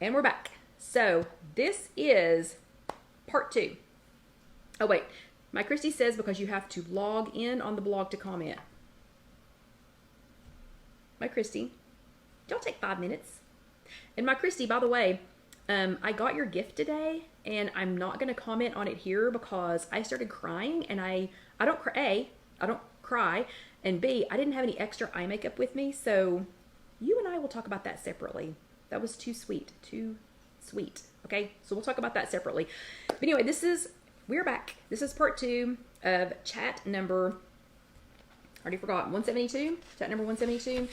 And we're back. So this is part 2. Oh wait, my Christy says because you have to log in on the blog to comment. My Christy, don't take 5 minutes. And my Christy, by the way, I got your gift today, and I'm not going to comment on it here because I started crying, and I don't cry. A, I don't cry, and B, I didn't have any extra eye makeup with me, so you and I will talk about that separately. That was too sweet. Okay, so we'll talk about that separately. But anyway, we're back. This is part 2 of chat number, I already forgot, 172? Chat number 172.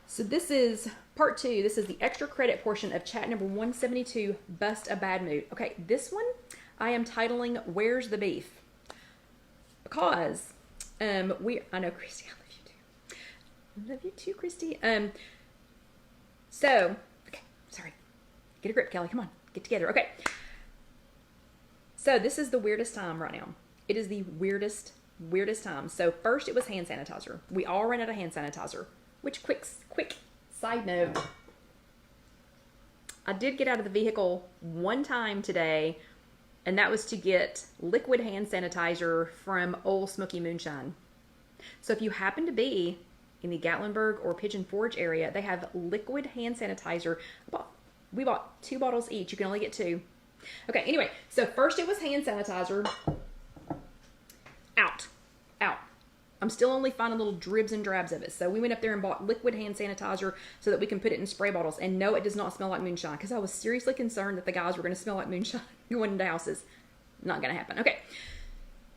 So this is part 2. This is the extra credit portion of chat number 172, Bust a Bad Mood. Okay, this one I am titling, Where's the Beef? Because I know, Christy, I love you too. I love you too, Christy. So, okay, sorry. Get a grip, Kelly. Come on, get together. Okay. So this is the weirdest time right now. It is the weirdest time. So first it was hand sanitizer. We all ran out of hand sanitizer. Which, quick side note, I did get out of the vehicle one time today, and that was to get liquid hand sanitizer from Old Smoky Moonshine. So if you happen to be in the Gatlinburg or Pigeon Forge area, they have liquid hand sanitizer. We bought 2 bottles each. You can only get 2. Okay, anyway, so first it was hand sanitizer. Out. I'm still only finding little dribs and drabs of it. So we went up there and bought liquid hand sanitizer so that we can put it in spray bottles. And no, it does not smell like moonshine, because I was seriously concerned that the guys were going to smell like moonshine going into houses. Not going to happen. Okay,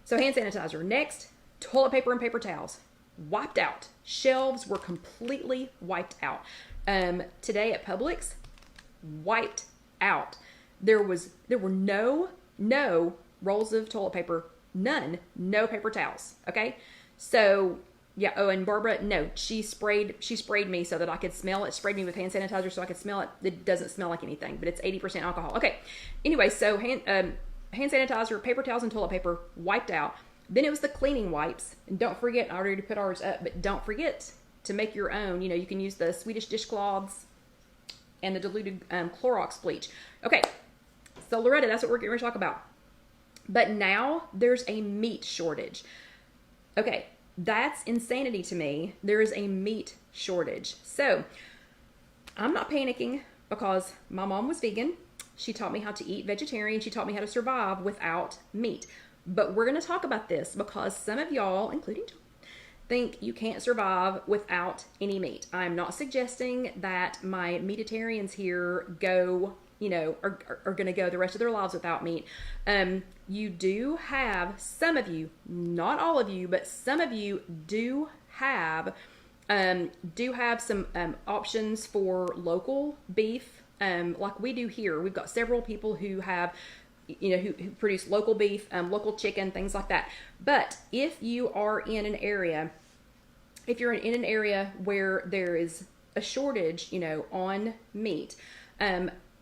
so hand sanitizer. Next, toilet paper and paper towels. Wiped out. Shelves were completely wiped out. Today at Publix, wiped out. There were no rolls of toilet paper, none, no paper towels. Okay, so yeah. Oh, and Barbara, no, she sprayed me so that I could smell it. Sprayed me with hand sanitizer so I could smell it. It doesn't smell like anything, but it's 80% alcohol. Okay, anyway, so hand sanitizer, paper towels, and toilet paper wiped out. Then it was the cleaning wipes, and don't forget, I already put ours up, but don't forget to make your own. You know, you can use the Swedish dishcloths and the diluted Clorox bleach. Okay, so Loretta, that's what we're going to talk about. But now there's a meat shortage. Okay, that's insanity to me. There is a meat shortage. So I'm not panicking because my mom was vegan. She taught me how to eat vegetarian. She taught me how to survive without meat. But we're going to talk about this because some of y'all, including John, think you can't survive without any meat. I'm not suggesting that my meatitarians here go, are going to go the rest of their lives without meat. You do have, some of you, not all of you, but some of you do have some options for local beef, like we do here. We've got several people who have, who produce local beef, local chicken, things like that. But if you are in an area, where there is a shortage, on meat,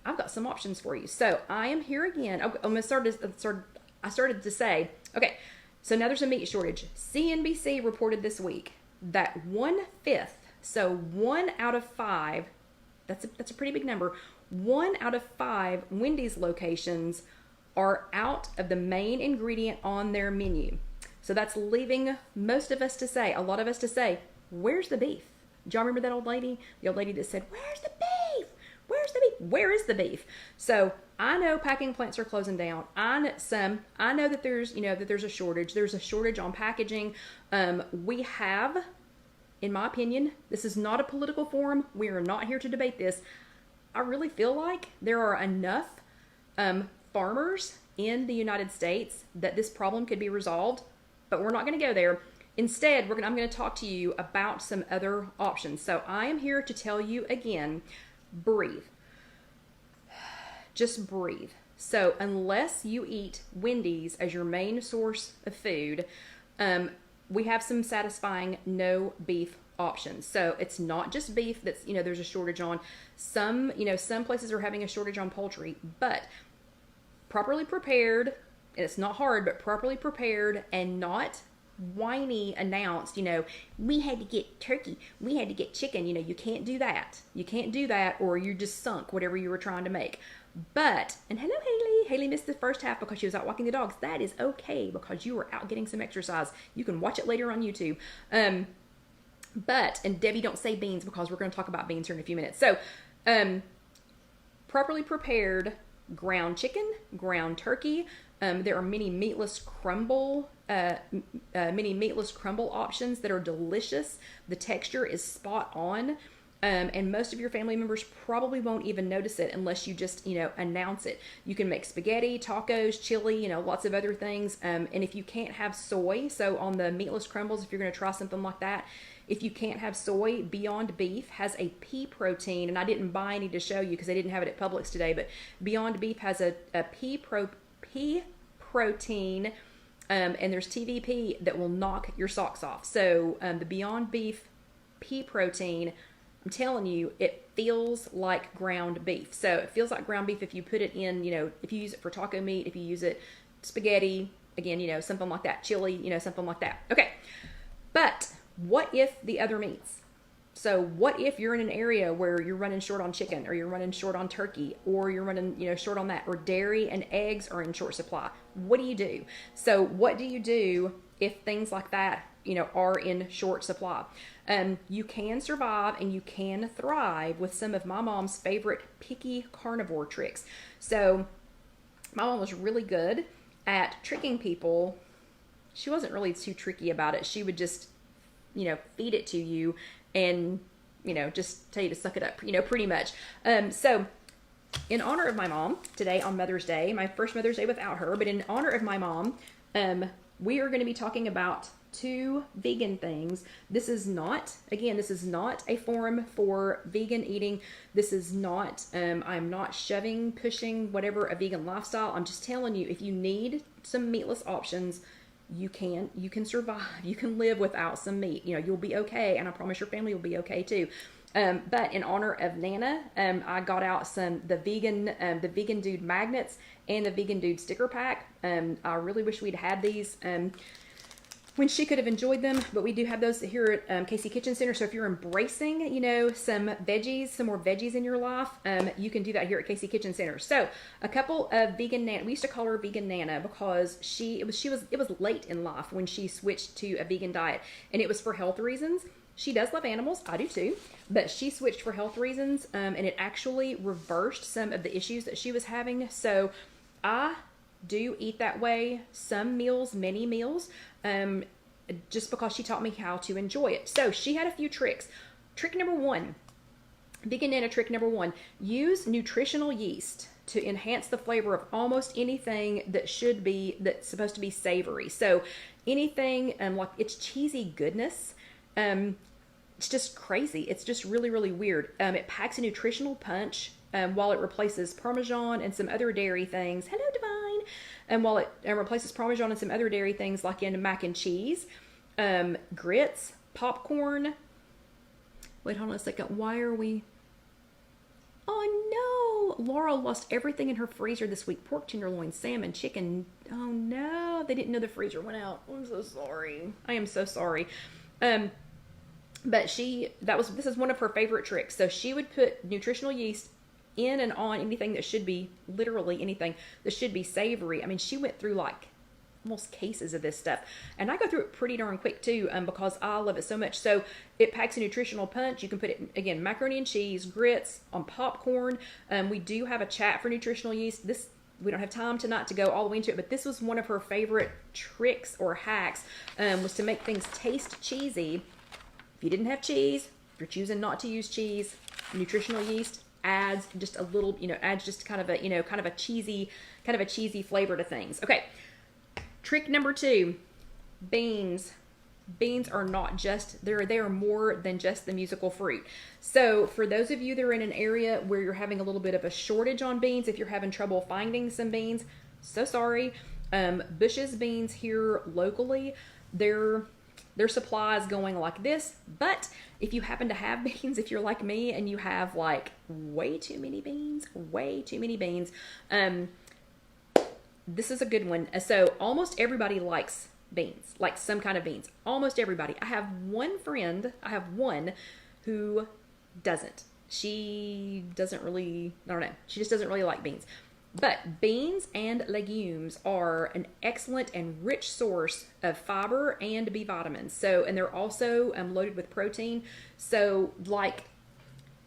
I've got some options for you. So I am here again. I started to say, okay, so now there's a meat shortage. CNBC reported this week that 1/5, so 1 out of 5, that's a pretty big number, 1 out of 5 Wendy's locations are out of the main ingredient on their menu. So that's leaving a lot of us to say, where's the beef? Do y'all remember that old lady? The old lady that said, where's the beef? Where's the beef? Where is the beef? So I know packing plants are closing down. I know that there's a shortage. There's a shortage on packaging. We have, in my opinion, this is not a political forum. We are not here to debate this. I really feel like there are enough farmers in the United States that this problem could be resolved, but we're not going to go there. Instead, I'm going to talk to you about some other options. So I am here to tell you again, breathe. Just breathe. So unless you eat Wendy's as your main source of food, we have some satisfying no beef options. So it's not just beef that's, there's a shortage on. Some places are having a shortage on poultry, but properly prepared, and it's not hard, but properly prepared and not whiny announced, we had to get turkey, we had to get chicken. You can't do that. You can't do that, or you just sunk whatever you were trying to make. But, and hello Haley. Haley missed the first half because she was out walking the dogs. That is okay, because you were out getting some exercise. You can watch it later on YouTube. But, and Debbie, don't say beans, because we're going to talk about beans here in a few minutes. So, properly prepared ground chicken, ground turkey. There are many meatless crumble options that are delicious. The texture is spot on. And most of your family members probably won't even notice it unless you just, announce it. You can make spaghetti, tacos, chili, lots of other things. And if you can't have soy, so on the meatless crumbles, if you're going to try something like that, if you can't have soy, Beyond Beef has a pea protein, and I didn't buy any to show you because they didn't have it at Publix today, but Beyond Beef has a pea protein, and there's TVP that will knock your socks off. So the Beyond Beef pea protein, I'm telling you, it feels like ground beef. So it feels like ground beef if you put it in, if you use it for taco meat, if you use it spaghetti, again, something like that, chili, something like that. Okay, but what if the other meats? So what if you're in an area where you're running short on chicken, or you're running short on turkey, or you're running, short on that, or dairy and eggs are in short supply? What do you do? So what do you do if things like that, are in short supply? You can survive and you can thrive with some of my mom's favorite picky carnivore tricks. So my mom was really good at tricking people. She wasn't really too tricky about it. She would just, feed it to you and, just tell you to suck it up, pretty much. So in honor of my mom today on Mother's Day, my first Mother's Day without her, but in honor of my mom, we are going to be talking about 2 vegan things. This is not a forum for vegan eating. This is not, I'm not pushing whatever a vegan lifestyle. I'm just telling you, if you need some meatless options, you can survive. You can live without some meat. You'll be okay, and I promise your family will be okay too. But in honor of Nana, I got out the vegan dude magnets and the vegan dude sticker pack. I really wish we'd had these when she could have enjoyed them, but we do have those here at Casey Kitchen Center. So if you're embracing, some more veggies in your life, you can do that here at Casey Kitchen Center. So a couple of vegan Nana, we used to call her vegan Nana because it was late in life when she switched to a vegan diet, and it was for health reasons. She does love animals, I do too, but she switched for health reasons, and it actually reversed some of the issues that she was having. So I do eat that way, some meals, many meals, just because she taught me how to enjoy it. So she had a few tricks. Trick number 1, vegan Nana trick number 1, use nutritional yeast to enhance the flavor of almost anything that's supposed to be savory. So anything, like it's cheesy goodness, it's just crazy. It's just really, really weird. It packs a nutritional punch, while it replaces Parmesan and some other dairy things. Hello, Divine. And while it replaces Parmesan and some other dairy things like in mac and cheese, grits, popcorn. Wait, hold on a second. Why are we... Oh no! Laura lost everything in her freezer this week. Pork tenderloin, salmon, chicken. Oh no! They didn't know the freezer went out. I'm so sorry. I am so sorry. But this is one of her favorite tricks. So she would put nutritional yeast in and on anything that should be, literally anything that should be savory. I mean, she went through like almost cases of this stuff, and I go through it pretty darn quick too, because I love it so much. So it packs a nutritional punch. You can put it, again, macaroni and cheese, grits, on popcorn. We do have a chat for nutritional yeast. We don't have time tonight to go all the way into it, but this was one of her favorite tricks or hacks, was to make things taste cheesy. If you didn't have cheese, if you're choosing not to use cheese, nutritional yeast adds just a little, adds just kind of a cheesy flavor to things. Okay. Trick number 2, beans. Beans are not just, they are more than just the musical fruit. So for those of you that are in an area where you're having a little bit of a shortage on beans, if you're having trouble finding some beans, so sorry. Bush's beans here locally, their supply is going like this. But if you happen to have beans, if you're like me and you have like way too many beans, this is a good one. So almost everybody likes beans, like some kind of beans. Almost everybody. I have one who doesn't. She doesn't really, I don't know. She just doesn't really like beans. But beans and legumes are an excellent and rich source of fiber and B vitamins. So, and they're also loaded with protein. So, like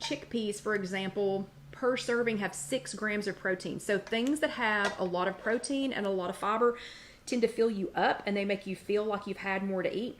chickpeas, for example, per serving have 6 grams of protein. So, things that have a lot of protein and a lot of fiber tend to fill you up, and they make you feel like you've had more to eat.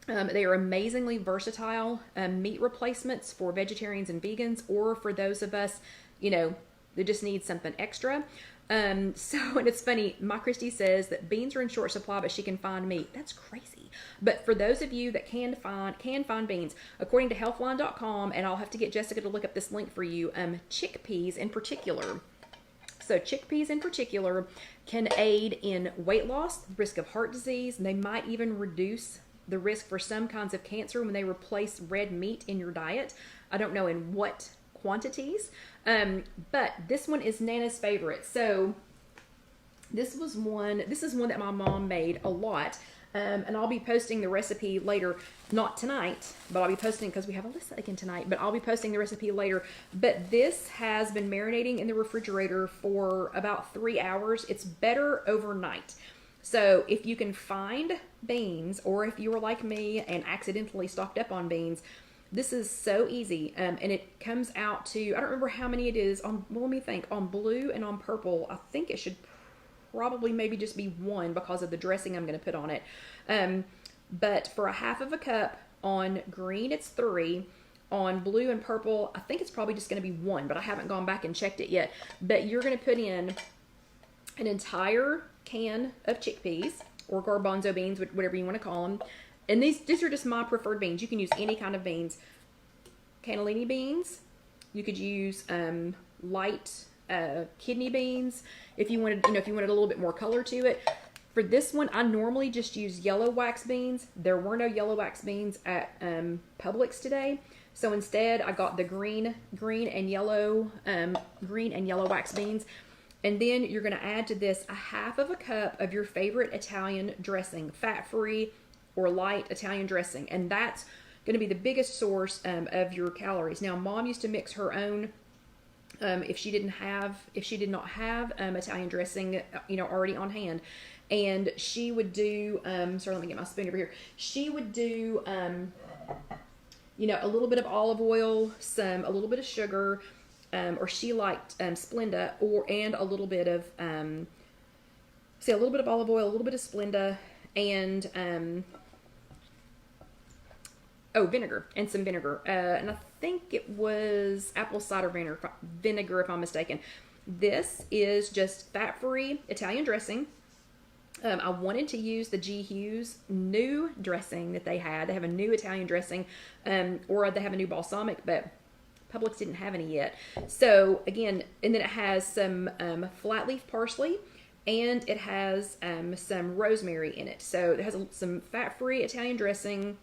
They are amazingly versatile meat replacements for vegetarians and vegans, or for those of us, they just need something extra. And it's funny, my Christy says that beans are in short supply, but she can find meat. That's crazy. But for those of you that can find beans, according to healthline.com, and I'll have to get Jessica to look up this link for you, chickpeas in particular. So chickpeas in particular can aid in weight loss, the risk of heart disease, and they might even reduce the risk for some kinds of cancer when they replace red meat in your diet. I don't know in what quantities, but this one is Nana's favorite. So this is one that my mom made a lot, and I'll be posting the recipe later, not tonight, but I'll be posting, because we have Alyssa again tonight, but I'll be posting the recipe later. But this has been marinating in the refrigerator for about 3 hours. It's better overnight. So if you can find beans, or if you were like me and accidentally stocked up on beans, this is so easy, and it comes out to, I don't remember how many it is on, well, let me think, on blue and on purple. I think it should probably maybe just be 1 because of the dressing I'm going to put on it. But for a half of a cup on green, it's 3. On blue and purple, I think it's probably just going to be 1, but I haven't gone back and checked it yet. But you're going to put in an entire can of chickpeas, or garbanzo beans, whatever you want to call them. And these are just my preferred beans. You can use any kind of beans. Cannellini beans. You could use light kidney beans if you wanted, if you wanted a little bit more color to it. For this one, I normally just use yellow wax beans. There were no yellow wax beans at Publix today, so instead I got the green and yellow wax beans. And then you're going to add to this a half of a cup of your favorite Italian dressing, fat-free or light Italian dressing. And that's going to be the biggest source of your calories. Now, Mom used to mix her own if she did not have Italian dressing, already on hand. And she would do, sorry, let me get my spoon over here. She would do, a little bit of olive oil, a little bit of sugar, or she liked Splenda, and a little bit of, a little bit of olive oil, a little bit of Splenda, and vinegar, and some vinegar. And I think it was apple cider vinegar, if I'm mistaken. This is just fat-free Italian dressing. I wanted to use the G. Hughes new dressing that they had. They have a new Italian dressing, or they have a new balsamic, but Publix didn't have any yet. So again, and then it has some flat leaf parsley, and it has some rosemary in it. So it has some fat-free Italian dressing,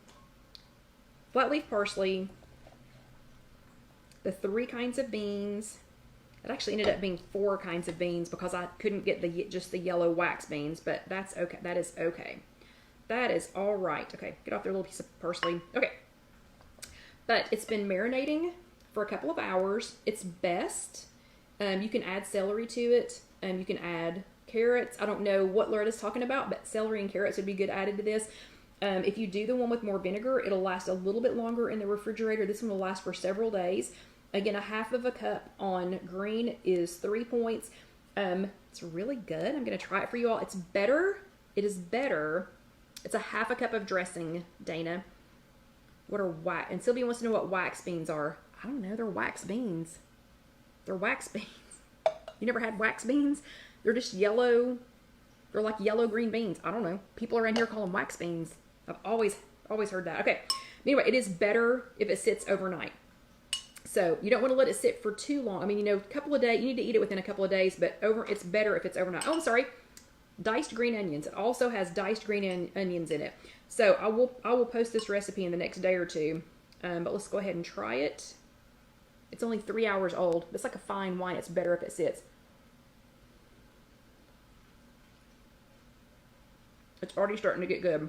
flat leaf parsley, the 3 kinds of beans. It actually ended up being 4 kinds of beans because I couldn't get just the yellow wax beans, but that's okay. That is okay. That is all right. Okay, get off their little piece of parsley. Okay, but it's been marinating for a couple of hours. It's best. You can add celery to it. You can add carrots. I don't know what Loretta's talking about, but celery and carrots would be good added to this. If you do the one with more vinegar, it'll last a little bit longer in the refrigerator. This one will last for several days. Again, a half of a cup on green is 3 points. It's really good. I'm going to try it for you all. It's better. It is better. It's a half a cup of dressing, Dana. What are wax? And Sylvia wants to know what wax beans are. I don't know. They're wax beans. They're wax beans. You never had wax beans? They're just yellow. They're like yellow-green beans. I don't know. People around here call them wax beans. I've always heard that. Okay. Anyway, it is better if it sits overnight. So you don't want to let it sit for too long. I mean, a couple of days. You need to eat it within a couple of days, but it's better if it's overnight. Oh, I'm sorry. Diced green onions. It also has diced green onions in it. So I will post this recipe in the next day or two. But let's go ahead and try it. It's only 3 hours old. It's like a fine wine. It's better if it sits. It's already starting to get good.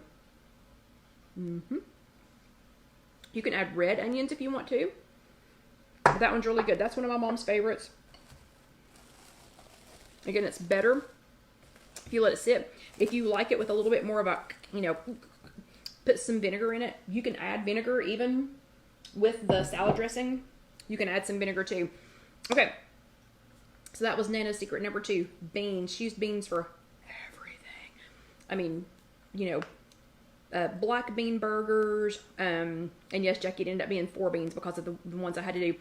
You can add red onions if you want to. But that one's really good. That's one of my mom's favorites. Again, it's better if you let it sit. If you like it with a little bit more of a, you know, put some vinegar in it. You can add vinegar even with the salad dressing. You can add some vinegar too. Okay. So that was Nana's secret number 2. Beans. She used beans for everything. I mean, you know, black bean burgers. And yes, Jackie, it ended up being 4 beans because of the ones I had to do.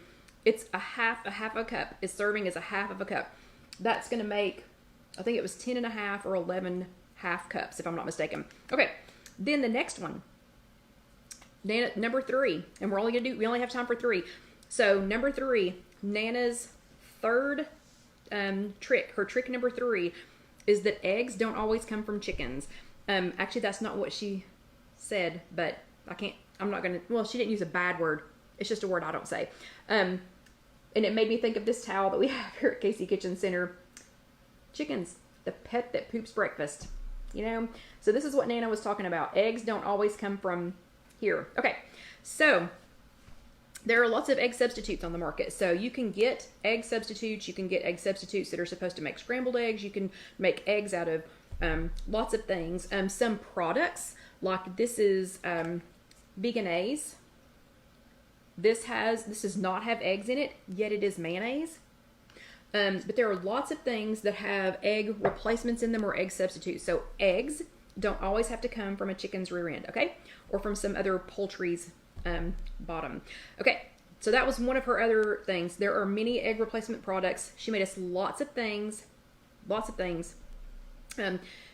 It's a half a cup. It's serving as a half of a cup. That's going to make, I think it was 10.5 or 11 half cups, if I'm not mistaken. Okay. Then the next one, Nana, number 3, and we only have time for 3. So number 3, Nana's third trick, her trick number 3 is that eggs don't always come from chickens. Actually, that's not what she said, but I'm not going to, well, she didn't use a bad word. It's just a word I don't say. And it made me think of this towel that we have here at Casey Kitchen Center. Chickens, the pet that poops breakfast. You know? So this is what Nana was talking about. Eggs don't always come from here. Okay, so there are lots of egg substitutes on the market. So you can get egg substitutes. You can get egg substitutes that are supposed to make scrambled eggs. You can make eggs out of lots of things. Some products, like this is Vegan-A's. This does not have eggs in it, yet it is mayonnaise. But there are lots of things that have egg replacements in them or egg substitutes. So eggs don't always have to come from a chicken's rear end, okay? Or from some other poultry's bottom. Okay, so that was one of her other things. There are many egg replacement products. She made us lots of things. But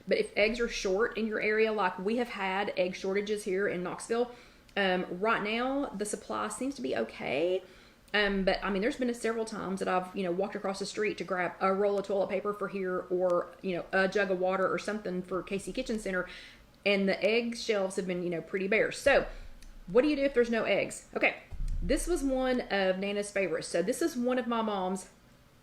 if eggs are short in your area, like we have had egg shortages here in Knoxville, right now the supply seems to be okay. But I mean, there's been several times that I've, walked across the street to grab a roll of toilet paper for here or, a jug of water or something for Casey Kitchen Center. And the egg shelves have been, pretty bare. So what do you do if there's no eggs? Okay. This was one of Nana's favorites. So this is one of my mom's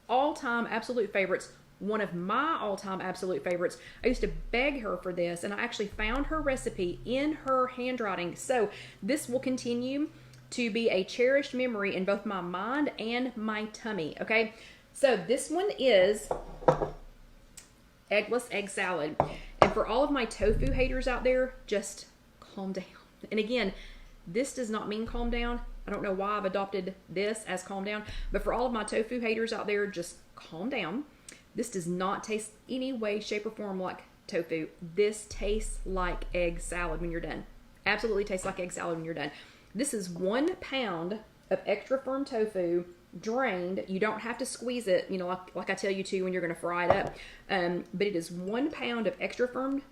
all-time absolute favorites. One of my all-time absolute favorites. I used to beg her for this, and I actually found her recipe in her handwriting. So this will continue to be a cherished memory in both my mind and my tummy, okay? So this one is eggless egg salad. And for all of my tofu haters out there, just calm down. And again, this does not mean calm down. I don't know why I've adopted this as calm down, but for all of my tofu haters out there, just calm down. This does not taste any way, shape, or form like tofu. This tastes like egg salad when you're done. Absolutely tastes like egg salad when you're done. This is 1 pound of extra firm tofu, drained. You don't have to squeeze it, like I tell you to when you're going to fry it up. But it is 1 pound of extra firm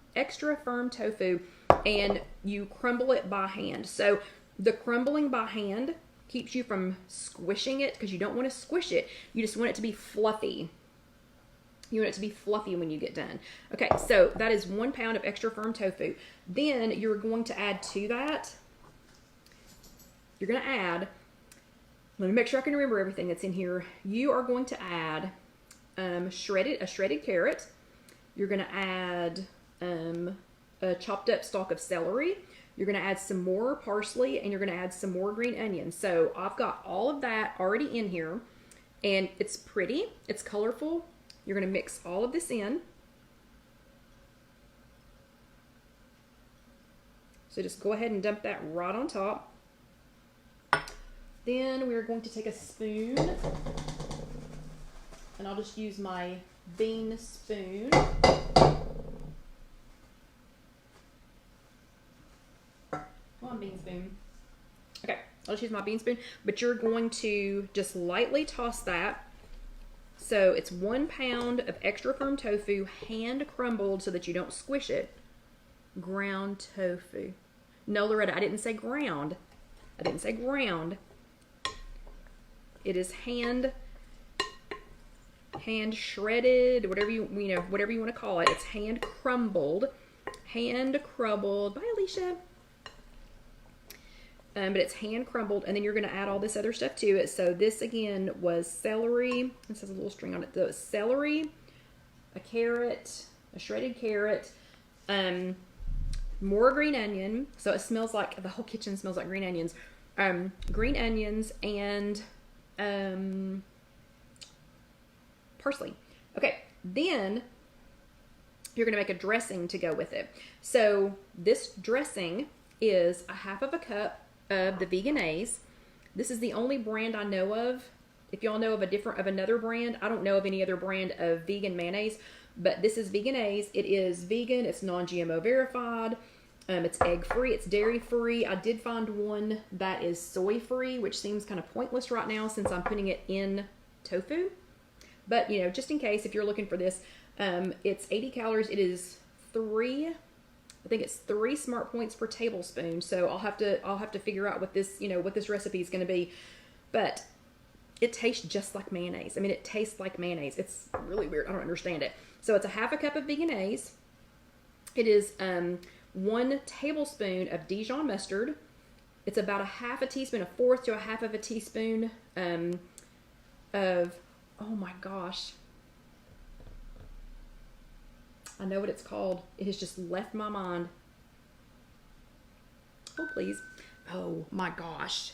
tofu, and you crumble it by hand. So the crumbling by hand keeps you from squishing it because you don't want to squish it. You just want it to be fluffy. You want it to be fluffy when you get done. Okay, so that is 1 pound of extra firm tofu. Then you're going to add to that, you're going to add, let me make sure I can remember everything that's in here. You are going to add a shredded carrot. You're going to add a chopped up stalk of celery. You're going to add some more parsley, and you're going to add some more green onions. So I've got all of that already in here, and it's pretty. It's colorful. You're going to mix all of this in. So just go ahead and dump that right on top. Then we're going to take a spoon, and I'll just use my bean spoon. Come on, bean spoon. Okay, I'll just use my bean spoon, but you're going to just lightly toss that. So it's 1 pound of extra firm tofu, hand crumbled so that you don't squish it. Ground tofu. No, Loretta, I didn't say ground. I didn't say ground. It is hand shredded, whatever you want to call it. It's hand crumbled. Bye, Alicia. But it's hand crumbled, and then you're going to add all this other stuff to it. So this again was celery. This has a little string on it. So it's celery, a carrot, a shredded carrot, more green onion. So it smells like, the whole kitchen smells like green onions. Green onions and parsley. Okay, then you're going to make a dressing to go with it. So this dressing is a half of a cup of the VeganA's. This is the only brand I know of. If y'all know of another brand, I don't know of any other brand of vegan mayonnaise, but this is VeganA's. It is vegan. It's non-GMO verified. It's egg-free. It's dairy-free. I did find one that is soy-free, which seems kind of pointless right now since I'm putting it in tofu. But, you know, just in case, if you're looking for this, it's 80 calories. It is I think it's 3 smart points per tablespoon. So I'll have to figure out what this, what this recipe is going to be. But it tastes just like mayonnaise. I mean, it tastes like mayonnaise. It's really weird. I don't understand it. So it's a half a cup of VeganA's. It is 1 tablespoon of Dijon mustard. It's about a half a teaspoon, a fourth to a half of a teaspoon of, oh my gosh, I know what it's called. It has just left my mind. Oh, please. Oh my gosh.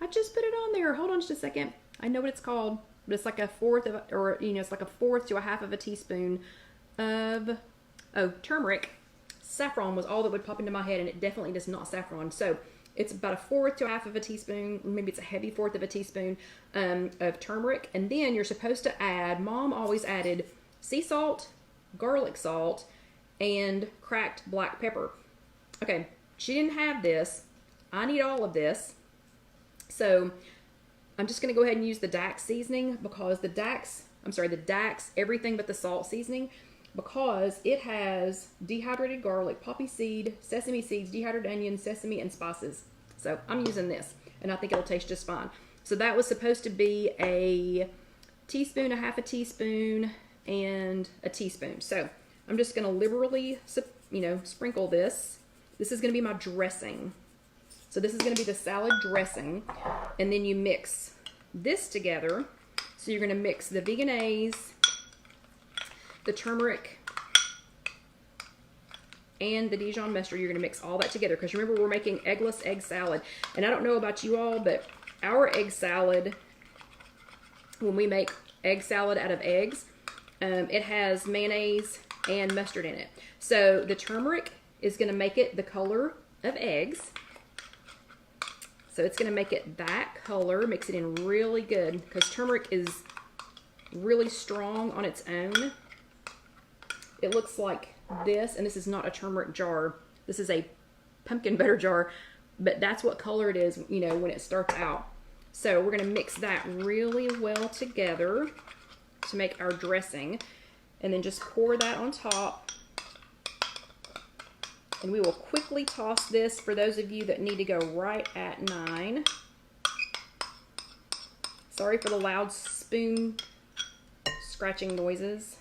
I just put it on there. Hold on just a second. I know what it's called, but it's like a fourth of, it's like a fourth to a half of a teaspoon of, turmeric. Saffron was all that would pop into my head, and it definitely does not saffron. So it's about a fourth to a half of a teaspoon, maybe it's a heavy fourth of a teaspoon of turmeric. And then you're supposed to add, Mom always added sea salt, garlic salt, and cracked black pepper. Okay, she didn't have this. I need all of this. So I'm just going to go ahead and use the Dax seasoning because the Dax everything but the salt seasoning, because it has dehydrated garlic, poppy seed, sesame seeds, dehydrated onions, sesame, and spices. So I'm using this, and I think it'll taste just fine. So that was supposed to be a teaspoon, a half a teaspoon, and a teaspoon. So I'm just going to liberally, sprinkle this. This is going to be my dressing. So this is going to be the salad dressing, and then you mix this together. So you're going to mix the VeganA's, the turmeric, and the Dijon mustard. You're going to mix all that together because remember, we're making eggless egg salad. And I don't know about you all, but our egg salad, when we make egg salad out of eggs, it has mayonnaise and mustard in it. So the turmeric is going to make it the color of eggs. So it's going to make it that color. Mix it in really good because turmeric is really strong on its own. It looks like this, and this is not a turmeric jar. This is a pumpkin butter jar, but that's what color it is, when it starts out. So we're going to mix that really well together to make our dressing, and then just pour that on top. And we will quickly toss this for those of you that need to go right at 9. Sorry for the loud spoon scratching noises.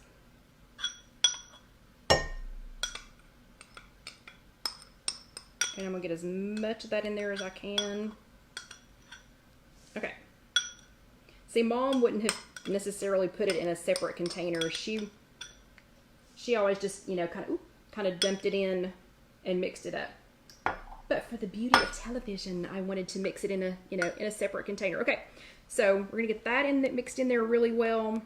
And I'm going to get as much of that in there as I can. Okay. See, Mom wouldn't have necessarily put it in a separate container. She always just, kind of dumped it in and mixed it up. But for the beauty of television, I wanted to mix it in a, in a separate container. Okay. So we're going to get that mixed in there really well.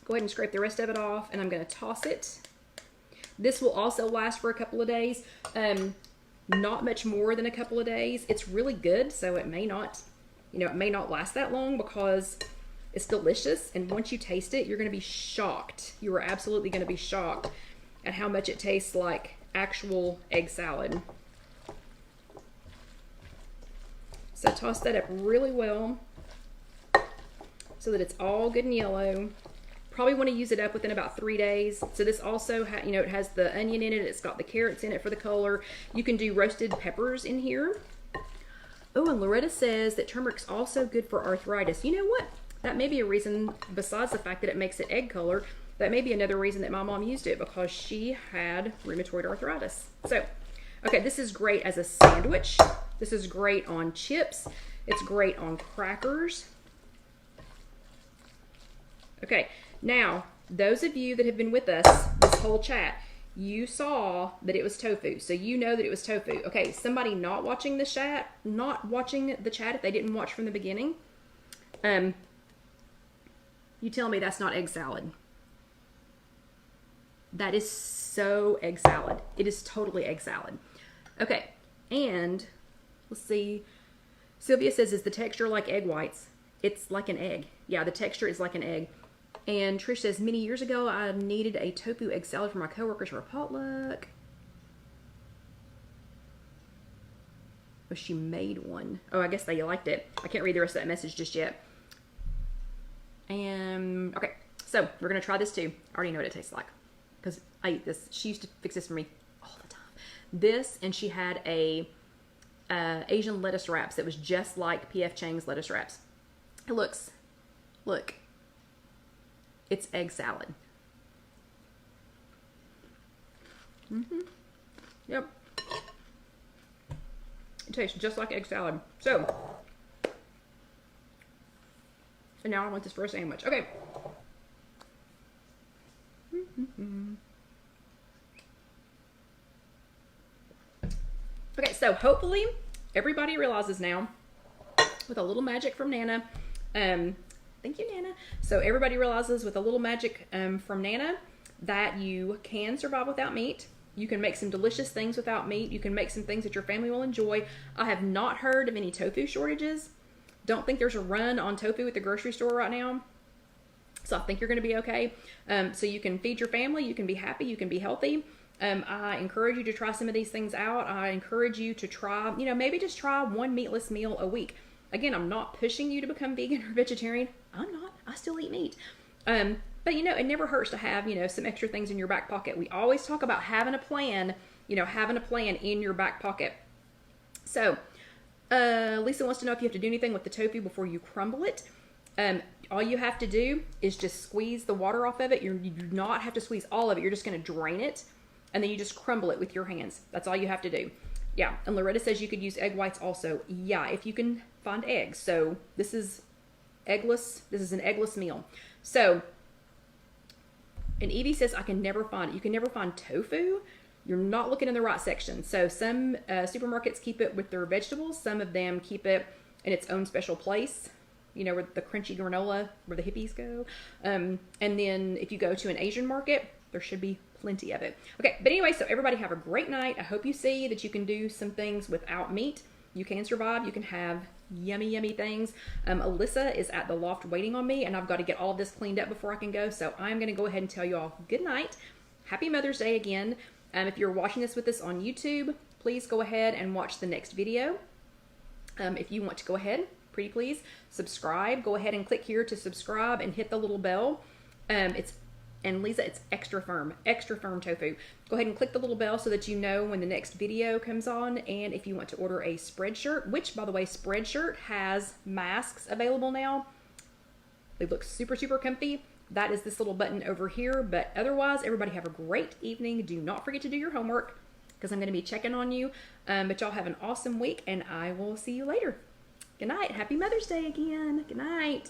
Go ahead and scrape the rest of it off, and I'm going to toss it. This will also last for a couple of days. Not much more than a couple of days. It's really good, so it may not, it may not last that long because it's delicious. And once you taste it, you're going to be shocked. You are absolutely going to be shocked at how much it tastes like actual egg salad. So toss that up really well so that it's all good and yellow. Probably want to use it up within about 3 days. So this also, it has the onion in it. It's got the carrots in it for the color. You can do roasted peppers in here. Oh, and Loretta says that turmeric's also good for arthritis. You know what? That may be a reason, besides the fact that it makes it egg color, that may be another reason that my mom used it, because she had rheumatoid arthritis. So, okay, this is great as a sandwich. This is great on chips. It's great on crackers. Okay. Now, those of you that have been with us this whole chat, you saw that it was tofu, so you know that it was tofu. Okay, somebody not watching the chat, if they didn't watch from the beginning, you tell me that's not egg salad. That is so egg salad. It is totally egg salad. Okay, and let's see. Sylvia says, is the texture like egg whites? It's like an egg. Yeah, the texture is like an egg. And Trish says, many years ago, I needed a tofu egg salad for my coworkers for a potluck. Oh, she made one. Oh, I guess they liked it. I can't read the rest of that message just yet. And, okay, so we're going to try this too. I already know what it tastes like because I eat this. She used to fix this for me all the time. This, and she had a Asian lettuce wraps that was just like P.F. Chang's lettuce wraps. It looks, look. It's egg salad. Yep. It tastes just like egg salad. So, and now I want this for a sandwich. Okay. Okay, so hopefully everybody realizes now, with a little magic from Nana, thank you, Nana. So everybody realizes with a little magic from Nana that you can survive without meat. You can make some delicious things without meat. You can make some things that your family will enjoy. I have not heard of any tofu shortages. Don't think there's a run on tofu at the grocery store right now. So I think you're going to be okay. So you can feed your family. You can be happy. You can be healthy. I encourage you to try some of these things out. I encourage you to try, maybe just try one meatless meal a week. Again, I'm not pushing you to become vegan or vegetarian. I'm not. I still eat meat. But, it never hurts to have, some extra things in your back pocket. We always talk about having a plan, having a plan in your back pocket. So, Lisa wants to know if you have to do anything with the tofu before you crumble it. All you have to do is just squeeze the water off of it. You do not have to squeeze all of it. You're just going to drain it, and then you just crumble it with your hands. That's all you have to do. Yeah, and Loretta says you could use egg whites also. Yeah, if you can find eggs. So this is eggless. This is an eggless meal. So, and Evie says I can never find it. You can never find tofu. You're not looking in the right section. So some supermarkets keep it with their vegetables. Some of them keep it in its own special place. Where the crunchy granola, where the hippies go. And then if you go to an Asian market, there should be plenty of it. Okay, but anyway, so everybody have a great night. I hope you see that you can do some things without meat. You can survive. You can have yummy, yummy things. Alyssa is at the loft waiting on me, and I've got to get all of this cleaned up before I can go. So I'm going to go ahead and tell you all good night. Happy Mother's Day again. If you're watching this with us on YouTube, please go ahead and watch the next video. If you want to go ahead, pretty please, subscribe. Go ahead and click here to subscribe and hit the little bell. And Lisa, it's extra firm tofu. Go ahead and click the little bell so that you know when the next video comes on. And if you want to order a Spreadshirt, which by the way, Spreadshirt has masks available now. They look super, super comfy. That is this little button over here. But otherwise, everybody have a great evening. Do not forget to do your homework because I'm going to be checking on you. But y'all have an awesome week, and I will see you later. Good night. Happy Mother's Day again. Good night.